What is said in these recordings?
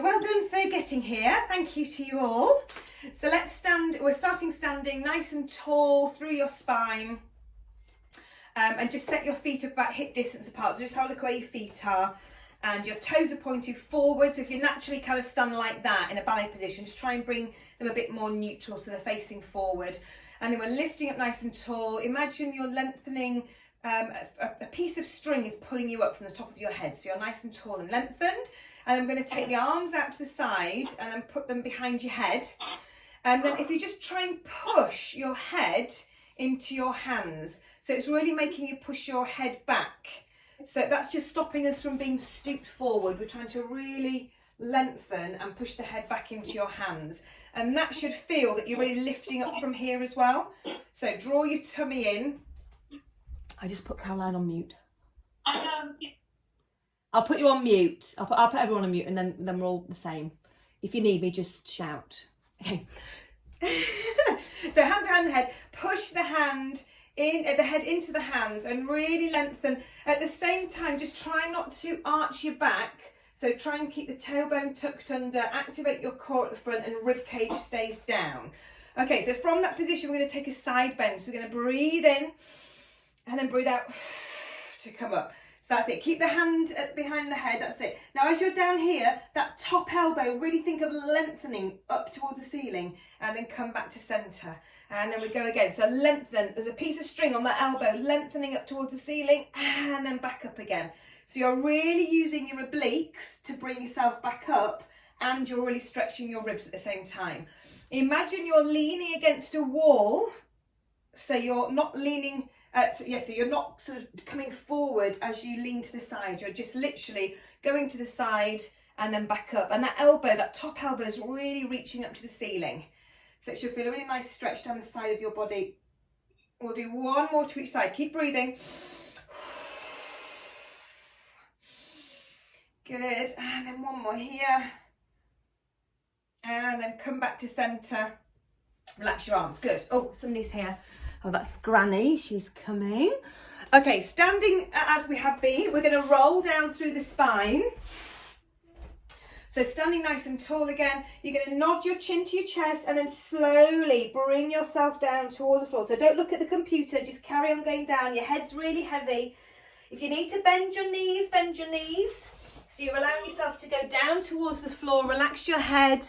well done for getting here. Thank you to you all. So let's stand. We're starting standing nice and tall through your spine. And just set your feet about hip distance apart. So just have a look where your feet are. And your toes are pointed forward. So if you naturally kind of stand like that in a ballet position, just try and bring them a bit more neutral so they're facing forward. And then we're lifting up nice and tall. Imagine you're lengthening, a piece of string is pulling you up from the top of your head. So you're nice and tall and lengthened. And I'm going to take the arms out to the side and then put them behind your head. And then if you just try and push your head into your hands. So it's really making you push your head back. So that's just stopping us from being stooped forward. We're trying to really lengthen and push the head back into your hands. And that should feel that you're really lifting up from here as well. So draw your tummy in. I just put Caroline on mute. I'll put you on mute. I'll put everyone on mute and then we're all the same. If you need me, just shout. Okay. So hands behind the head, push the head into the hands and really lengthen. At the same time, just try not to arch your back. So try and keep the tailbone tucked under, activate your core at the front and rib cage stays down. Okay, so from that position, we're going to take a side bend. So we're going to breathe in and then breathe out to come up. So that's it. Keep the hand behind the head. That's it. Now, as you're down here, that top elbow, really think of lengthening up towards the ceiling and then come back to center. And then we go again. So lengthen. There's a piece of string on that elbow, lengthening up towards the ceiling and then back up again. So you're really using your obliques to bring yourself back up and you're really stretching your ribs at the same time. Imagine you're leaning against a wall. So you're not leaning... so you're not sort of coming forward as you lean to the side. You're just literally going to the side and then back up. And that elbow, that top elbow is really reaching up to the ceiling. So it should feel a really nice stretch down the side of your body. We'll do one more to each side. Keep breathing. Good. And then one more here. And then come back to center. Relax your arms. Good. Oh, somebody's here. Oh, that's Granny. She's coming. Okay, standing as we have been, we're going to roll down through the spine. So standing nice and tall again, you're going to nod your chin to your chest and then slowly bring yourself down towards the floor. So don't look at the computer, just carry on going down. Your head's really heavy. If you need to bend your knees, bend your knees. So you're allowing yourself to go down towards the floor, relax your head.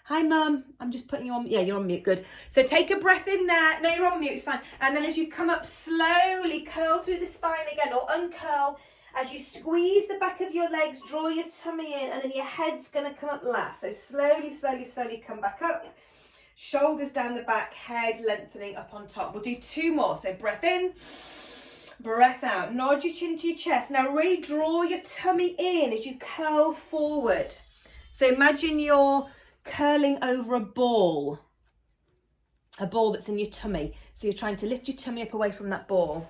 Hi, Mum. I'm just putting you on. Yeah, you're on mute. Good. So take a breath in there. No, you're on mute. It's fine. And then as you come up, slowly curl through the spine again or uncurl. As you squeeze the back of your legs, draw your tummy in and then your head's going to come up last. So slowly, slowly, slowly come back up. Shoulders down the back, head lengthening up on top. We'll do two more. So breath in, breath out. Nod your chin to your chest. Now really draw your tummy in as you curl forward. So imagine you're curling over a ball that's in your tummy. So you're trying to lift your tummy up away from that ball.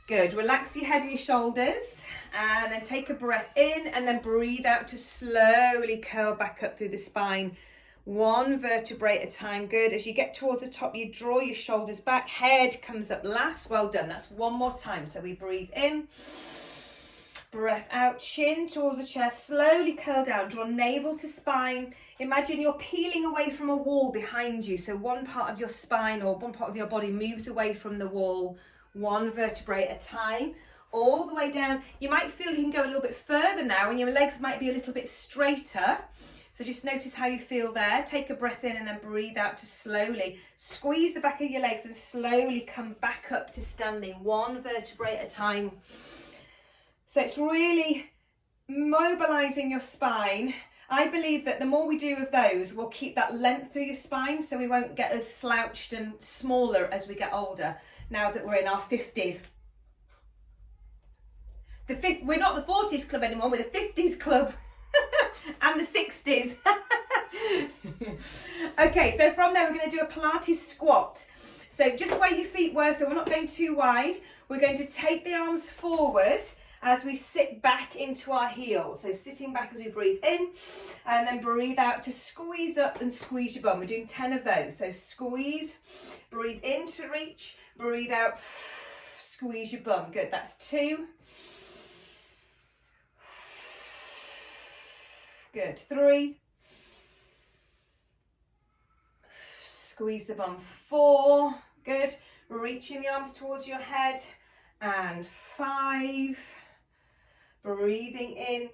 Good. Relax your head and your shoulders and then take a breath in and then breathe out to slowly curl back up through the spine. One vertebrae at a time. Good. As you get towards the top, you draw your shoulders back. Head comes up last. Well done. That's one more time. So we breathe in. Breath out, chin towards the chest, slowly curl down, draw navel to spine. Imagine you're peeling away from a wall behind you. So one part of your spine or one part of your body moves away from the wall, one vertebrae at a time, all the way down. You might feel you can go a little bit further now and your legs might be a little bit straighter. So just notice how you feel there. Take a breath in and then breathe out to slowly squeeze the back of your legs and slowly come back up to standing, one vertebrae at a time. So it's really mobilising your spine. I believe that the more we do of those, we'll keep that length through your spine so we won't get as slouched and smaller as we get older, now that we're in our 50s. We're not the 40s club anymore, we're the 50s club and the 60s. Okay, so from there we're going to do a Pilates squat. So just where your feet were, so we're not going too wide, we're going to take the arms forward as we sit back into our heels. So sitting back as we breathe in and then breathe out to squeeze up and squeeze your bum. We're doing 10 of those. So squeeze, breathe in to reach, breathe out, squeeze your bum. Good, that's 2. Good. 3. Squeeze the bum. 4. Good. Reaching the arms towards your head. And 5. Breathing in.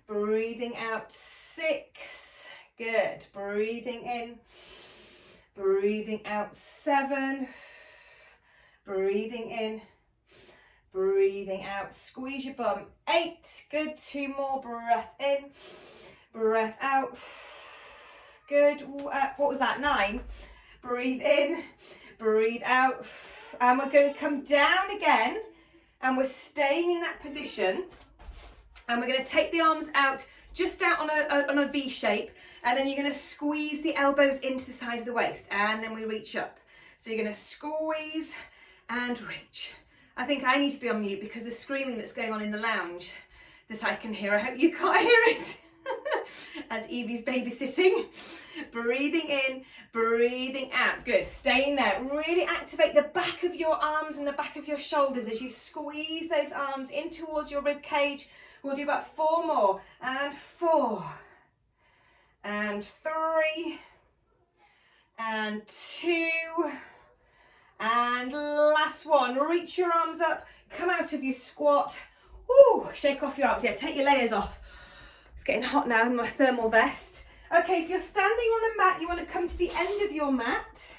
Breathing out. 6. Good. Breathing in. Breathing out. 7. Breathing in. Breathing out. Squeeze your bum. 8. Good. 2 more. Breath in. Breath out. Good. What was that? 9. Breathe in. Breathe out. And we're going to come down again. And we're staying in that position. And we're going to take the arms out, just out on a V shape. And then you're going to squeeze the elbows into the side of the waist. And then we reach up. So you're going to squeeze and reach. I think I need to be on mute because the screaming that's going on in the lounge that I can hear. I hope you can't hear it. As Evie's babysitting. Breathing in, breathing out. Good. Staying there. Really activate the back of your arms and the back of your shoulders as you squeeze those arms in towards your rib cage. We'll do about 4 more. And 4. And 3. And 2. And last one. Reach your arms up. Come out of your squat. Ooh, shake off your arms. Yeah, take your layers off. It's getting hot now in my thermal vest. Okay, if you're standing on a mat, you want to come to the end of your mat.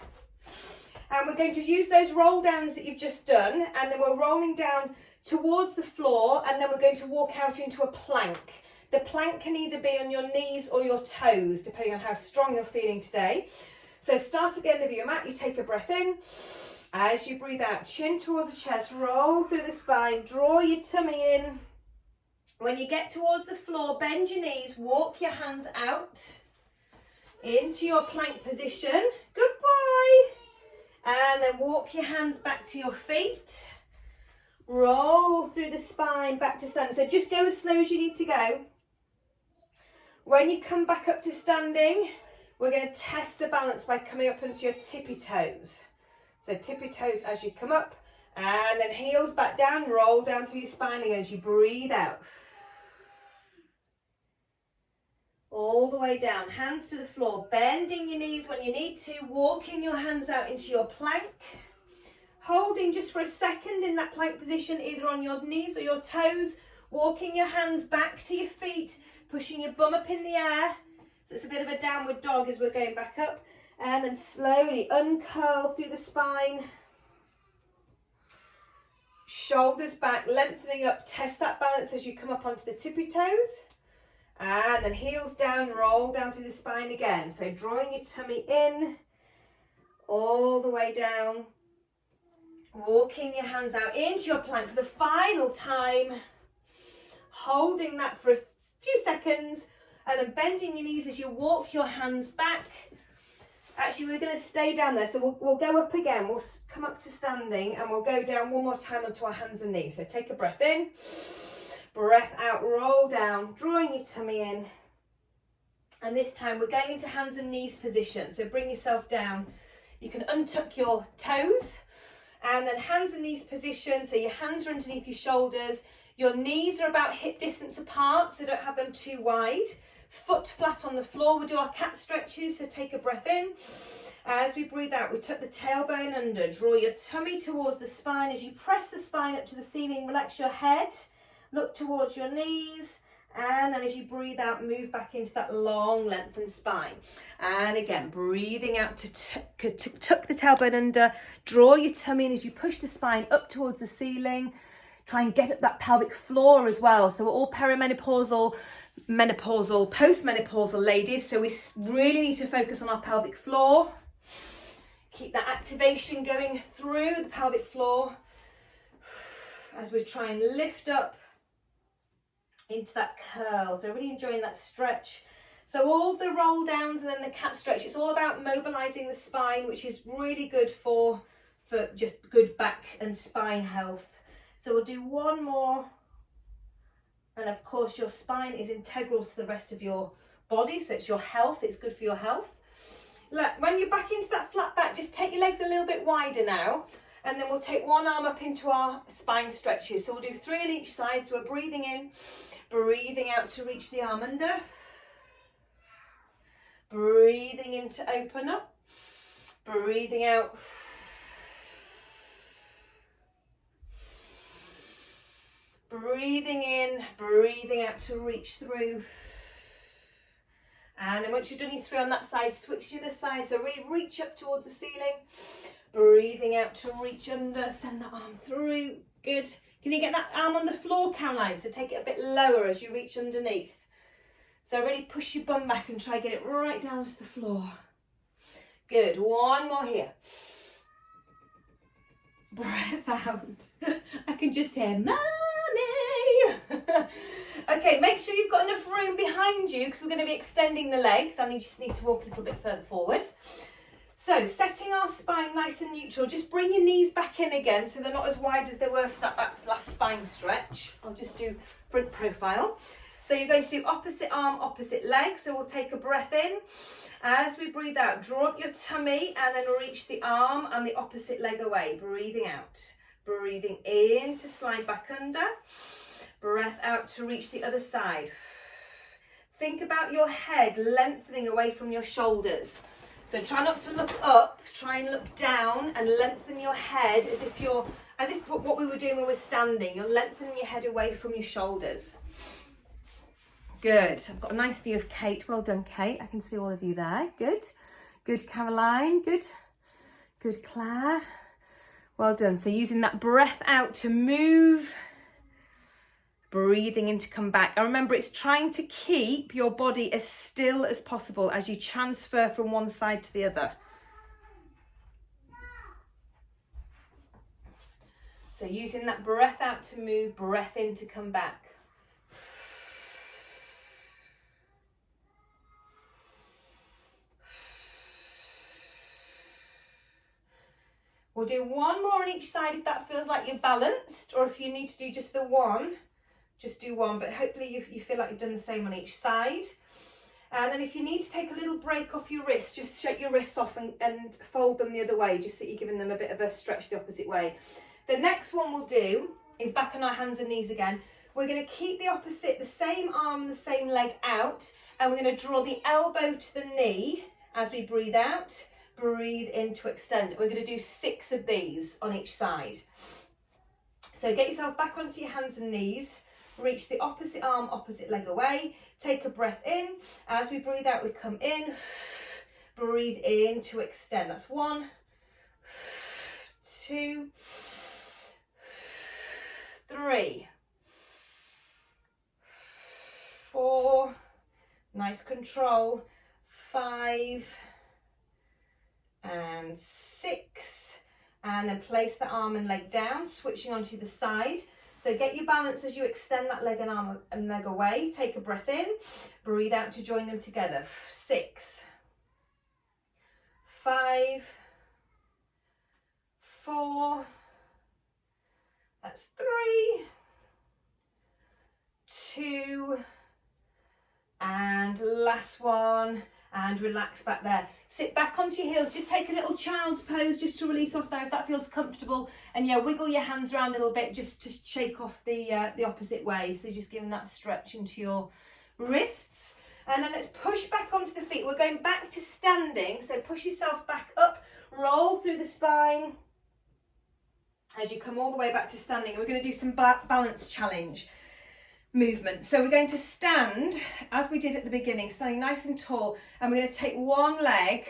And we're going to use those roll downs that you've just done. And then we're rolling down towards the floor. And then we're going to walk out into a plank. The plank can either be on your knees or your toes, depending on how strong you're feeling today. So start at the end of your mat. You take a breath in. As you breathe out, chin towards the chest, roll through the spine, draw your tummy in. When you get towards the floor, bend your knees, walk your hands out into your plank position. Goodbye. And then walk your hands back to your feet. Roll through the spine back to standing. So just go as slow as you need to go. When you come back up to standing, we're going to test the balance by coming up onto your tippy toes. So tippy toes as you come up, and then heels back down, roll down through your spine again as you breathe out. All the way down, hands to the floor, bending your knees when you need to, walking your hands out into your plank. Holding just for a second in that plank position, either on your knees or your toes, walking your hands back to your feet, pushing your bum up in the air. So it's a bit of a downward dog as we're going back up. And then slowly uncurl through the spine. Shoulders back, lengthening up. Test that balance as you come up onto the tippy toes. And then heels down, roll down through the spine again. So drawing your tummy in, all the way down. Walking your hands out into your plank for the final time. Holding that for a few seconds. And then bending your knees as you walk your hands back. Actually, we're going to stay down there. So we'll go up again. We'll come up to standing and we'll go down one more time onto our hands and knees. So take a breath in, breath out, roll down, drawing your tummy in. And this time we're going into hands and knees position. So bring yourself down. You can untuck your toes and then hands and knees position. So your hands are underneath your shoulders. Your knees are about hip distance apart, so don't have them too wide. Foot flat on the floor. We'll do our cat stretches, so take a breath in. As we breathe out, we tuck the tailbone under. Draw your tummy towards the spine. As you press the spine up to the ceiling, relax your head. Look towards your knees. And then as you breathe out, move back into that long, lengthened spine. And again, breathing out to tuck the tailbone under. Draw your tummy in as you push the spine up towards the ceiling. Try and get up that pelvic floor as well. So we're all perimenopausal, menopausal, postmenopausal ladies. So we really need to focus on our pelvic floor. Keep that activation going through the pelvic floor as we try and lift up into that curl. So really enjoying that stretch. So all the roll downs and then the cat stretch, it's all about mobilizing the spine, which is really good for just good back and spine health. So we'll do one more. And of course your spine is integral to the rest of your body. So it's your health, it's good for your health. Look, when you're back into that flat back, just take your legs a little bit wider now. And then we'll take one arm up into our spine stretches. So we'll do 3 on each side. So we're breathing in, breathing out to reach the arm under. Breathing in to open up. Breathing out. Breathing in, breathing out to reach through. And then once you've done your 3 on that side, switch to the other side. So really reach up towards the ceiling. Breathing out to reach under, send that arm through. Good. Can you get that arm on the floor, Caroline? So take it a bit lower as you reach underneath. So really push your bum back and try to get it right down to the floor. Good. One more here. Breath out. I can just hear Mommy. Okay, make sure you've got enough room behind you because we're going to be extending the legs and you just need to walk a little bit further forward. So setting our spine nice and neutral, just bring your knees back in again so they're not as wide as they were for that last spine stretch. I'll just do front profile. So you're going to do opposite arm, opposite leg. So we'll take a breath in. As we breathe out, draw up your tummy and then reach the arm and the opposite leg away. Breathing out. Breathing in to slide back under. Breath out to reach the other side. Think about your head lengthening away from your shoulders. So try not to look up, try and look down and lengthen your head as if what we were doing when we were standing. You're lengthening your head away from your shoulders. Good. I've got a nice view of Kate. Well done, Kate. I can see all of you there. Good. Good, Caroline. Good. Good, Claire. Well done. So using that breath out to move. Breathing in to come back. And remember, it's trying to keep your body as still as possible as you transfer from one side to the other. So using that breath out to move, breath in to come back. We'll do one more on each side if that feels like you're balanced, or if you need to do just the one, just do one, but hopefully you feel like you've done the same on each side. And then if you need to take a little break off your wrist, just shake your wrists off and fold them the other way, just so you're giving them a bit of a stretch the opposite way. The next one we'll do is back on our hands and knees again. We're going to keep the same arm and the same leg out, and we're going to draw the elbow to the knee as we breathe out. Breathe in to extend. We're going to do 6 of these on each side. So get yourself back onto your hands and knees. Reach the opposite arm, opposite leg away. Take a breath in. As we breathe out, we come in. Breathe in to extend. That's 1, 2, 3, 4. Nice control. 5. And 6, and then place the arm and leg down, switching onto the side. So get your balance as you extend that leg and arm and leg away. Take a breath in, breathe out to join them together. 6, 5, 4, that's 3, 2, and last one. And relax back there. Sit back onto your heels. Just take a little child's pose just to release off there if that feels comfortable. And yeah, wiggle your hands around a little bit just to shake off the opposite way. So just giving that stretch into your wrists. And then let's push back onto the feet. We're going back to standing. So push yourself back up, roll through the spine as you come all the way back to standing. And we're going to do some balance challenge movement. So we're going to stand as we did at the beginning, standing nice and tall, and we're going to take one leg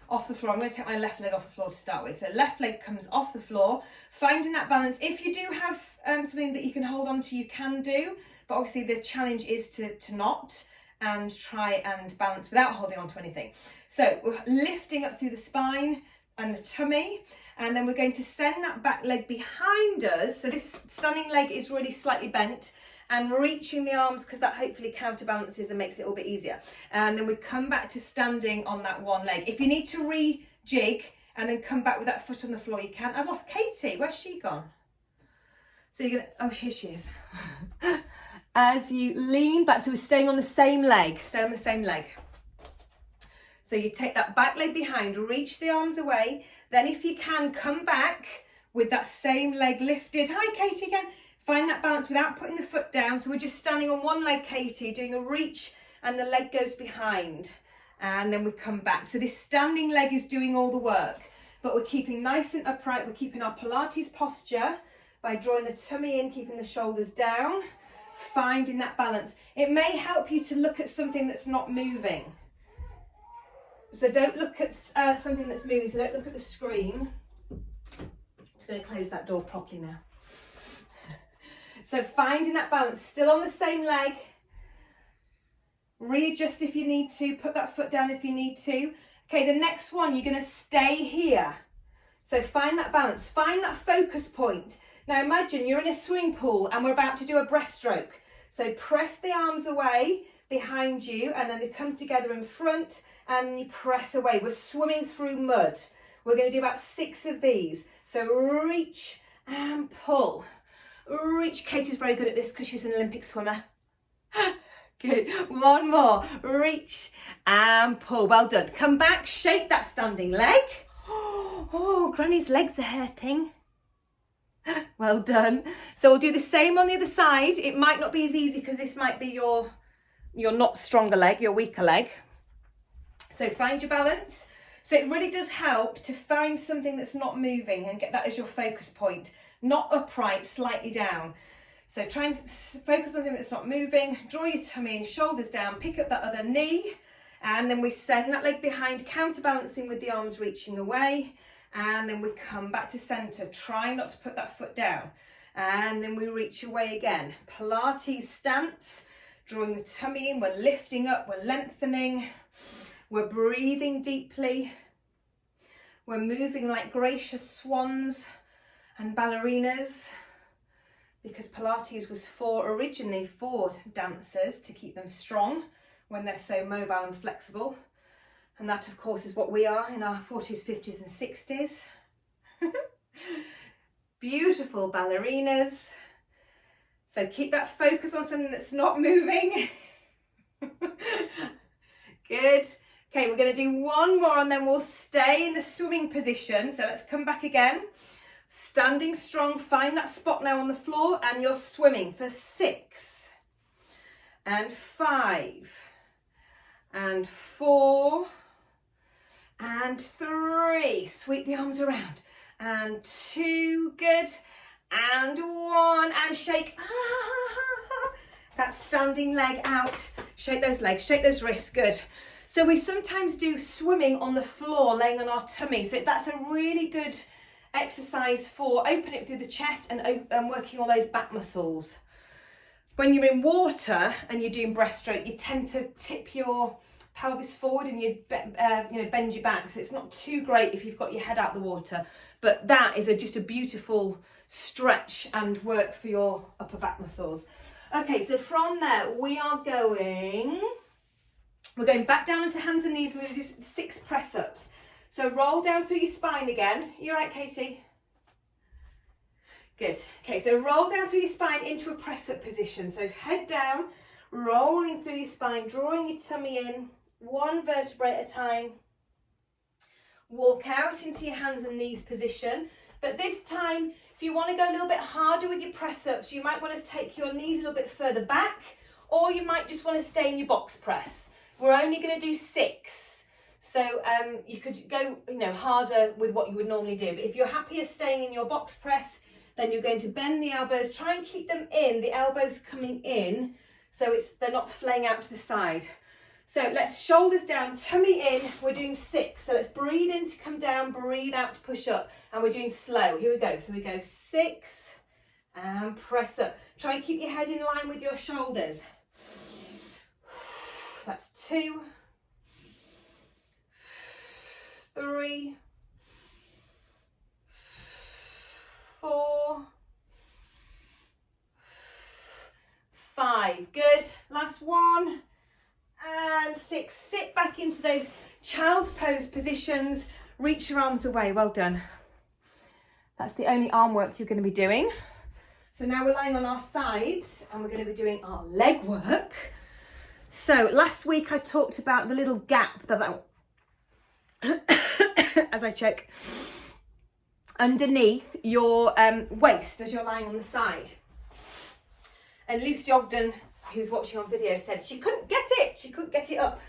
off the floor. I'm going to take my left leg off the floor to start with. So left leg comes off the floor, finding that balance. If you do have something that you can hold on to, you can do, but obviously the challenge is to not, and try and balance without holding on to anything. So we're lifting up through the spine and the tummy, and then we're going to send that back leg behind us. So this standing leg is really slightly bent, and reaching the arms because that hopefully counterbalances and makes it a little bit easier. And then we come back to standing on that one leg. If you need to re-jig and then come back with that foot on the floor, you can. I've lost Katie. Where's she gone? So you're going to, oh, here she is. As you lean back, so we're staying on the same leg, stay on the same leg. So you take that back leg behind, reach the arms away. Then if you can, come back with that same leg lifted. Hi, Katie again. Find that balance without putting the foot down. So we're just standing on one leg, Katie, doing a reach, and the leg goes behind. and then we come back. So this standing leg is doing all the work, but we're keeping nice and upright. We're keeping our Pilates posture by drawing the tummy in, keeping the shoulders down, finding that balance. It may help you to look at something that's not moving. So don't look at something that's moving, so don't look at the screen. I'm just going to close that door properly now. So finding that balance, still on the same leg. Readjust if you need to, put that foot down if you need to. Okay, the next one, you're going to stay here. So find that balance, find that focus point. Now imagine you're in a swimming pool and we're about to do a breaststroke. So press the arms away behind you and then they come together in front and you press away. We're swimming through mud. We're going to do about 6 of these. So reach and pull. Reach. Katie's very good at this because she's an Olympic swimmer. Good. One more. Reach and pull. Well done. Come back, shake that standing leg. Oh, Granny's legs are hurting. Well done. So we'll do the same on the other side. It might not be as easy because this might be your not stronger leg, your weaker leg. So find your balance. So it really does help to find something that's not moving and get that as your focus point. Not upright, slightly down. So try and focus on something that's not moving. Draw your tummy in, shoulders down, pick up that other knee. And then we send that leg behind, counterbalancing with the arms reaching away. And then we come back to center. Try not to put that foot down. And then we reach away again. Pilates stance, drawing the tummy in. We're lifting up, we're lengthening. We're breathing deeply. We're moving like gracious swans and ballerinas, because Pilates was originally for dancers to keep them strong when they're so mobile and flexible. And that, of course, is what we are in our 40s, 50s and 60s. Beautiful ballerinas. So keep that focus on something that's not moving. Good. Okay, we're going to do one more and then we'll stay in the swimming position. So let's come back again. Standing strong, find that spot now on the floor and you're swimming for 6 and 5 and 4 and 3. Sweep the arms around and 2, good, and 1 and shake. That standing leg out. Shake those legs, shake those wrists, good. So we sometimes do swimming on the floor, laying on our tummy. So that's a really good exercise for opening it through the chest and working all those back muscles. When you're in water and you're doing breaststroke, you tend to tip your pelvis forward and you bend your back. So it's not too great if you've got your head out the water. But that is just a beautiful stretch and work for your upper back muscles. Okay, so from there we're going back down onto hands and knees. We're going to do 6 press-ups. So roll down through your spine again. You all right, Katie? Good. Okay, so roll down through your spine into a press-up position. So head down, rolling through your spine, drawing your tummy in, 1 vertebrae at a time. Walk out into your hands and knees position. But this time, if you want to go a little bit harder with your press-ups, you might want to take your knees a little bit further back, or you might just want to stay in your box press. We're only going to do 6. So you could go, harder with what you would normally do. But if you're happier staying in your box press, then you're going to bend the elbows. Try and keep them in, the elbows coming in, so they're not flaying out to the side. So let's shoulders down, tummy in. We're doing 6. So let's breathe in to come down, breathe out to push up. And we're doing slow. Here we go. So we go 6 and press up. Try and keep your head in line with your shoulders. That's 2, 3, 4, 5. Good. Last one. And 6. Sit back into those child's pose positions. Reach your arms away. Well done. That's the only arm work you're going to be doing. So now we're lying on our sides and we're going to be doing our leg work. So last week I talked about the little gap that as I choke, underneath your waist as you're lying on the side. And Lucy Ogden, who's watching on video, said she couldn't get it up.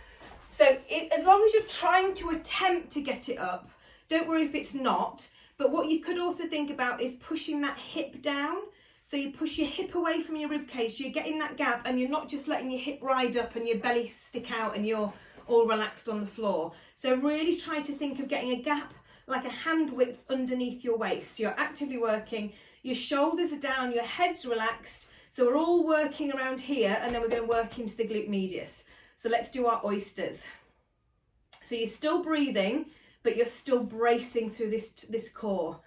So as long as you're trying to attempt to get it up, don't worry if it's not. But what you could also think about is pushing that hip down. So you push your hip away from your rib cage, so you're getting that gap and you're not just letting your hip ride up and your belly stick out and you're all relaxed on the floor. So really try to think of getting a gap like a hand width underneath your waist. So you're actively working, your shoulders are down, your head's relaxed. So we're all working around here and then we're going to work into the glute medius. So let's do our oysters. So you're still breathing, but you're still bracing through this core.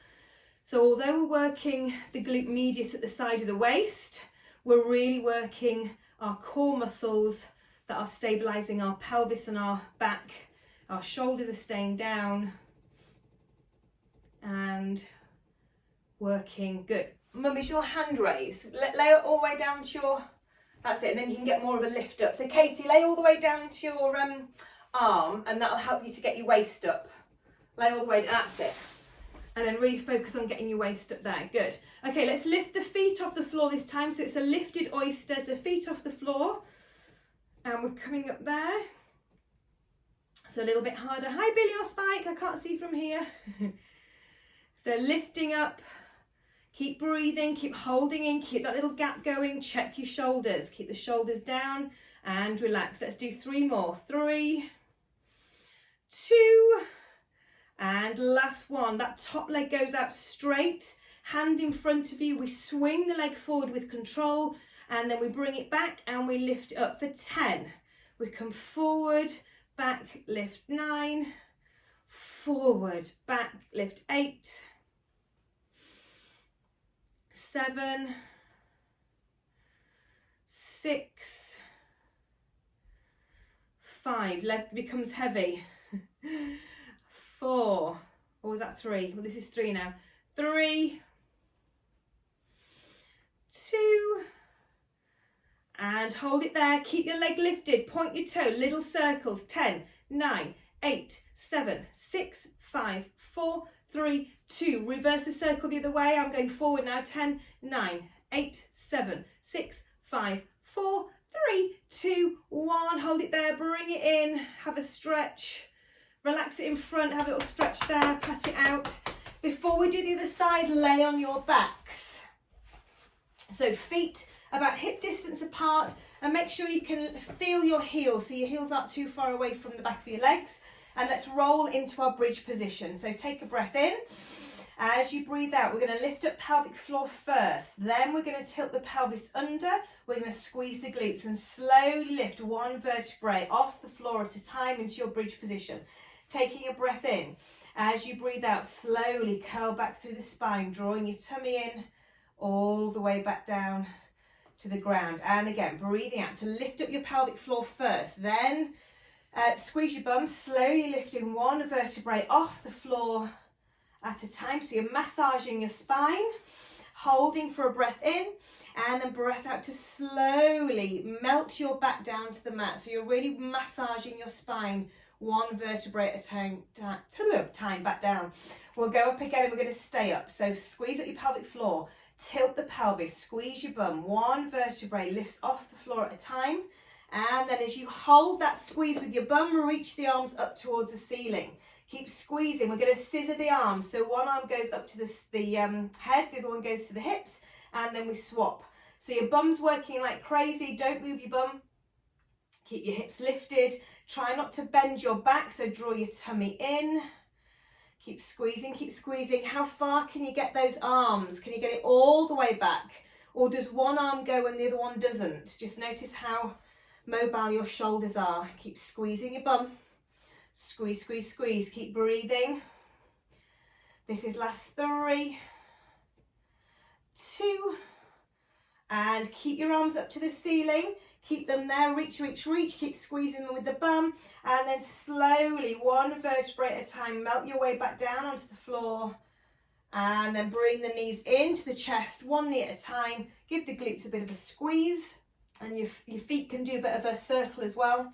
So although we're working the glute medius at the side of the waist, we're really working our core muscles that are stabilizing our pelvis and our back. Our shoulders are staying down and working. Good. Mum, is your hand raised? Lay it all the way down to your, that's it, and then you can get more of a lift up. So Katie, lay all the way down to your arm and that'll help you to get your waist up. Lay all the way down, that's it. And then really focus on getting your waist up there. Good. Okay, let's lift the feet off the floor this time. So it's a lifted oyster, so feet off the floor. And we're coming up there. So a little bit harder. Hi, Billy or Spike, I can't see from here. So lifting up, keep breathing, keep holding in, keep that little gap going. Check your shoulders, keep the shoulders down and relax. Let's do 3 more. 3, 2, and last one. That top leg goes out straight, hand in front of you. We swing the leg forward with control and then we bring it back and we lift it up for 10. We come forward, back, lift 9, forward, back, lift 8, 7, 6, 5, leg becomes heavy. 4, or was that 3? Well, this is 3 now. 3, 2, and hold it there. Keep your leg lifted. Point your toe. Little circles. 10, 9, 8, 7, 6, 5, 4, 3, 2. Reverse the circle the other way. I'm going forward now. 10, 9, 8, 7, 6, 5, 4, 3, 2, 1. Hold it there. Bring it in. Have a stretch. Relax it in front, have a little stretch there, pat it out. Before we do the other side, lay on your backs. So feet about hip distance apart and make sure you can feel your heels, so your heels aren't too far away from the back of your legs. And let's roll into our bridge position. So take a breath in. As you breathe out, we're going to lift up pelvic floor first. Then we're going to tilt the pelvis under. We're going to squeeze the glutes and slowly lift one vertebrae off the floor at a time into your bridge position. Taking a breath in. As you breathe out, slowly curl back through the spine, drawing your tummy in all the way back down to the ground. And again, breathing out to lift up your pelvic floor first. Then squeeze your bum, slowly lifting one vertebrae off the floor at a time. So you're massaging your spine, holding for a breath in, and then breath out to slowly melt your back down to the mat. So you're really massaging your spine, one vertebrae at a time back down. We'll go up again and we're going to stay up. So squeeze at your pelvic floor, tilt the pelvis, squeeze your bum, one vertebrae lifts off the floor at a time. And then as you hold that squeeze with your bum, reach the arms up towards the ceiling. Keep squeezing. We're going to scissor the arms. So one arm goes up to the head, the other one goes to the hips, and then we swap. So your bum's working like crazy. Don't move your bum. Keep your hips lifted. Try not to bend your back, so draw your tummy in. Keep squeezing, keep squeezing. How far can you get those arms? Can you get it all the way back? Or does one arm go and the other one doesn't? Just notice how mobile your shoulders are. Keep squeezing your bum. Squeeze, squeeze, squeeze. Keep breathing. This is last 3, 2, and keep your arms up to the ceiling. Keep them there, reach, reach, reach. Keep squeezing them with the bum. And then slowly, one vertebrae at a time, melt your way back down onto the floor. And then bring the knees into the chest, one knee at a time. Give the glutes a bit of a squeeze. And your feet can do a bit of a circle as well.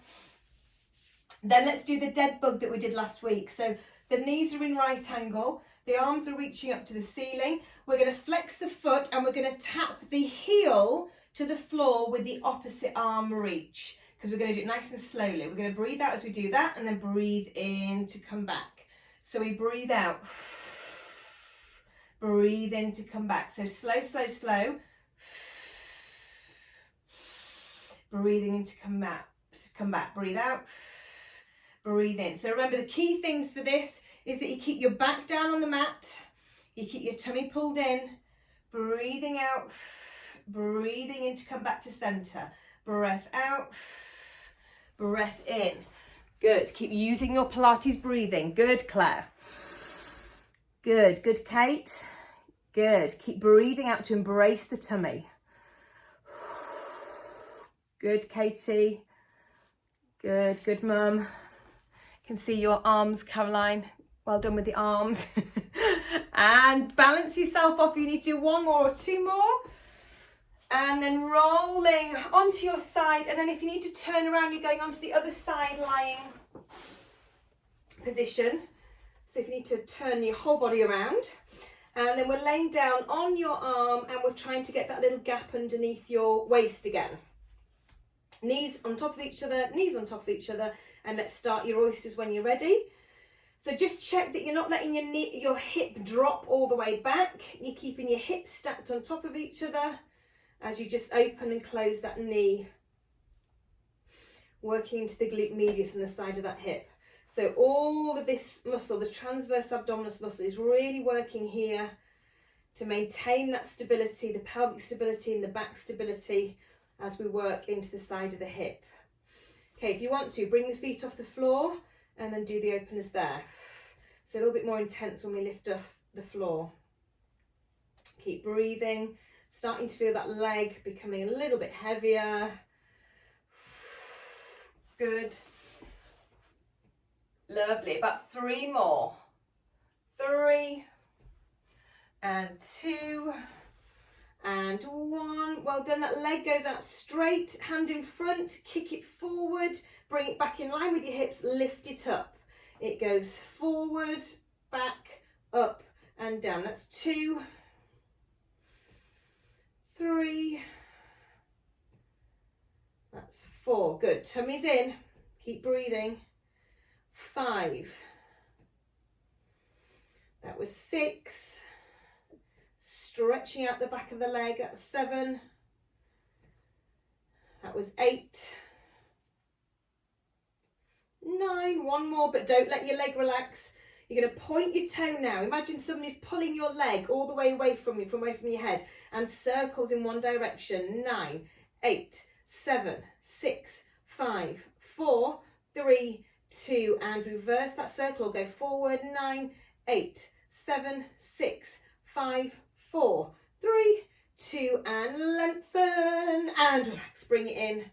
Then let's do the dead bug that we did last week. So the knees are in right angle. The arms are reaching up to the ceiling. We're going to flex the foot and we're going to tap the heel to the floor with the opposite arm reach. because we're going to do it nice and slowly. We're going to breathe out as we do that, and then breathe in to come back. So we breathe out, breathe in to come back. So slow, slow, slow. Breathing in to come back, breathe out, breathe in. So remember, the key things for this is that you keep your back down on the mat, you keep your tummy pulled in, breathing out, breathing in to come back to center. Breath out, breath in. Good. Keep using your Pilates breathing. Good, Claire. Good, good, Kate. Good. Keep breathing out to embrace the tummy. Good, Katie. Good, good, Mum. Can see your arms, Caroline. Well done with the arms. And balance yourself off. You need to do one more or two more. And then rolling onto your side. And then if you need to turn around, you're going onto the other side lying position. So if you need to turn your whole body around. And then we're laying down on your arm and we're trying to get that little gap underneath your waist again. Knees on top of each other, knees on top of each other, and let's start your oysters when you're ready. So just check that you're not letting your hip drop all the way back. You're keeping your hips stacked on top of each other as you just open and close that knee, working into the glute medius and the side of that hip. So all of this muscle, the transverse abdominis muscle, is really working here to maintain that stability, the pelvic stability and the back stability, as we work into the side of the hip. Okay, if you want to, bring the feet off the floor and then do the openers there. It's a little bit more intense when we lift off the floor. Keep breathing, starting to feel that leg becoming a little bit heavier. Good. Lovely, about 3 more. 3 and 2. And 1, well done. That leg goes out straight, hand in front, kick it forward, bring it back in line with your hips, lift it up. It goes forward, back, up and down. That's 2, 3, that's 4. Good, tummy's in, keep breathing. 5, that was 6. Stretching out the back of the leg, that's 7. That was 8. 9, 1 more, but don't let your leg relax. You're going to point your toe now. Imagine somebody's pulling your leg all the way away from you, away from your head, and circles in one direction. 9, 8, 7, 6, 5, 4, 3, 2, and reverse that circle or go forward. 9, 8, 7, 6, 5, 4, 3, 2, and lengthen and relax. Bring it in.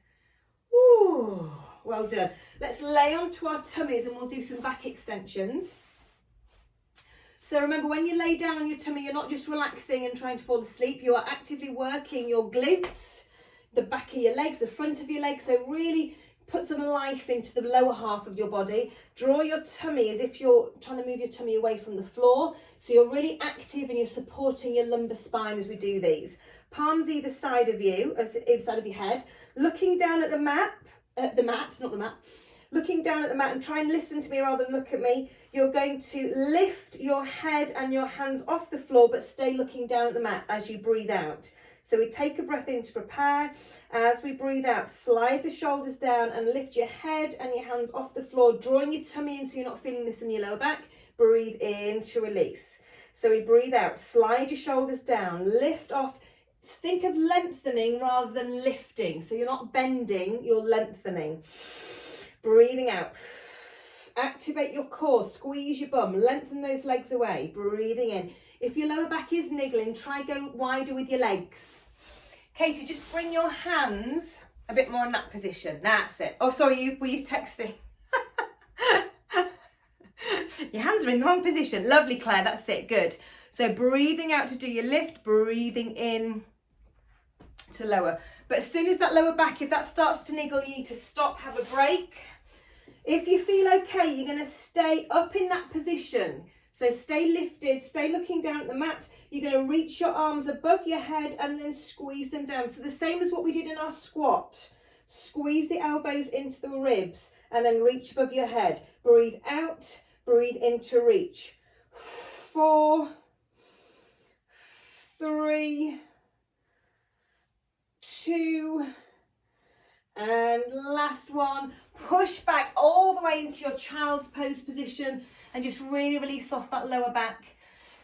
Ooh, well done. Let's lay onto our tummies and we'll do some back extensions. So remember, when you lay down on your tummy, you're not just relaxing and trying to fall asleep. You are actively working your glutes, the back of your legs, the front of your legs. So really put some life into the lower half of your body. Draw your tummy as if you're trying to move your tummy away from the floor. So you're really active and you're supporting your lumbar spine as we do these. Palms either side of you, inside of your head, looking down at the mat, looking down at the mat, and try and listen to me rather than look at me. You're going to lift your head and your hands off the floor, but stay looking down at the mat as you breathe out. So we take a breath in to prepare. As we breathe out, slide the shoulders down and lift your head and your hands off the floor, drawing your tummy in so you're not feeling this in your lower back. Breathe in to release. So we breathe out, slide your shoulders down, lift off. Think of lengthening rather than lifting. So you're not bending, you're lengthening. Breathing out. Activate your core, squeeze your bum, lengthen those legs away. Breathing in. If your lower back is niggling, try go wider with your legs. Katie, just bring your hands a bit more in that position. That's it. Oh, sorry, were you texting? Your hands are in the wrong position. Lovely, Claire, that's it, good. So breathing out to do your lift, breathing in to lower. But as soon as that lower back, if that starts to niggle, you need to stop, have a break. If you feel okay, you're going to stay up in that position. So stay lifted, stay looking down at the mat. You're going to reach your arms above your head and then squeeze them down. So the same as what we did in our squat. Squeeze the elbows into the ribs and then reach above your head. Breathe out, breathe in to reach. 4, 3, 2, and last one. Push back all the way into your child's pose position and just really release off that lower back.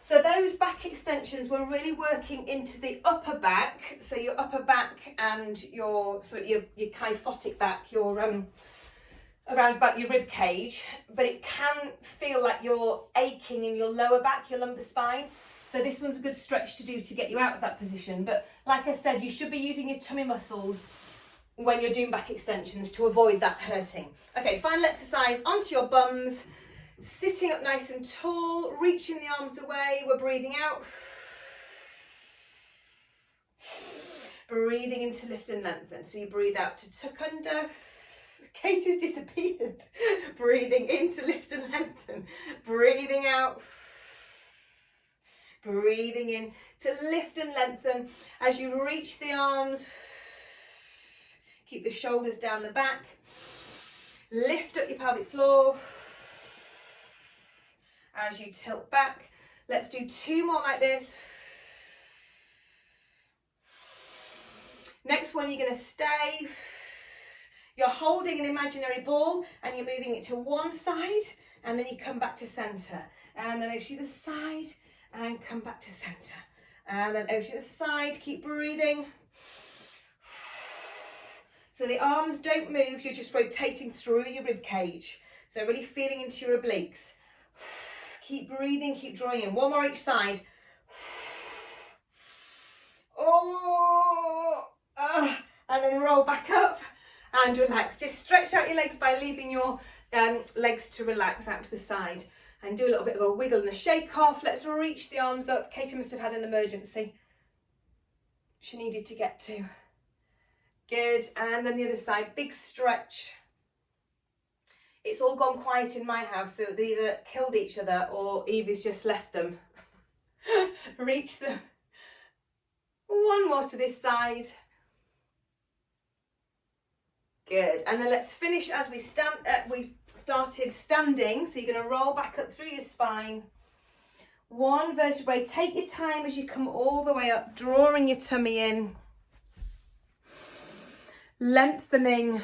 So those back extensions, we're really working into the upper back, so your upper back and your kyphotic back, your around about your rib cage, but it can feel like you're aching in your lower back, your lumbar spine. So this one's a good stretch to do to get you out of that position. But like I said, you should be using your tummy muscles when you're doing back extensions to avoid that hurting. Okay, final exercise, onto your bums. Sitting up nice and tall, reaching the arms away, we're breathing out. Breathing in to lift and lengthen. So you breathe out to tuck under. Kate has disappeared. Breathing in to lift and lengthen. Breathing out. Breathing in to lift and lengthen. As you reach the arms, keep the shoulders down the back. Lift up your pelvic floor. As you tilt back, let's do 2 more like this. Next one, you're going to stay. You're holding an imaginary ball and you're moving it to one side, and then you come back to centre, and then over to the side and come back to centre, and then over to the side. Keep breathing. So the arms don't move, you're just rotating through your rib cage. So really feeling into your obliques. Keep breathing, keep drawing in. 1 more each side. And then roll back up and relax. Just stretch out your legs by leaving your legs to relax out to the side. And do a little bit of a wiggle and a shake off. Let's reach the arms up. Katie must have had an emergency she needed to get to. Good. And then the other side, big stretch. It's all gone quiet in my house, so they either killed each other or Evie's just left them. Reach them. 1 more to this side. Good. And then let's finish as we started standing. So you're going to roll back up through your spine. 1 vertebrae. Take your time as you come all the way up, drawing your tummy in. Lengthening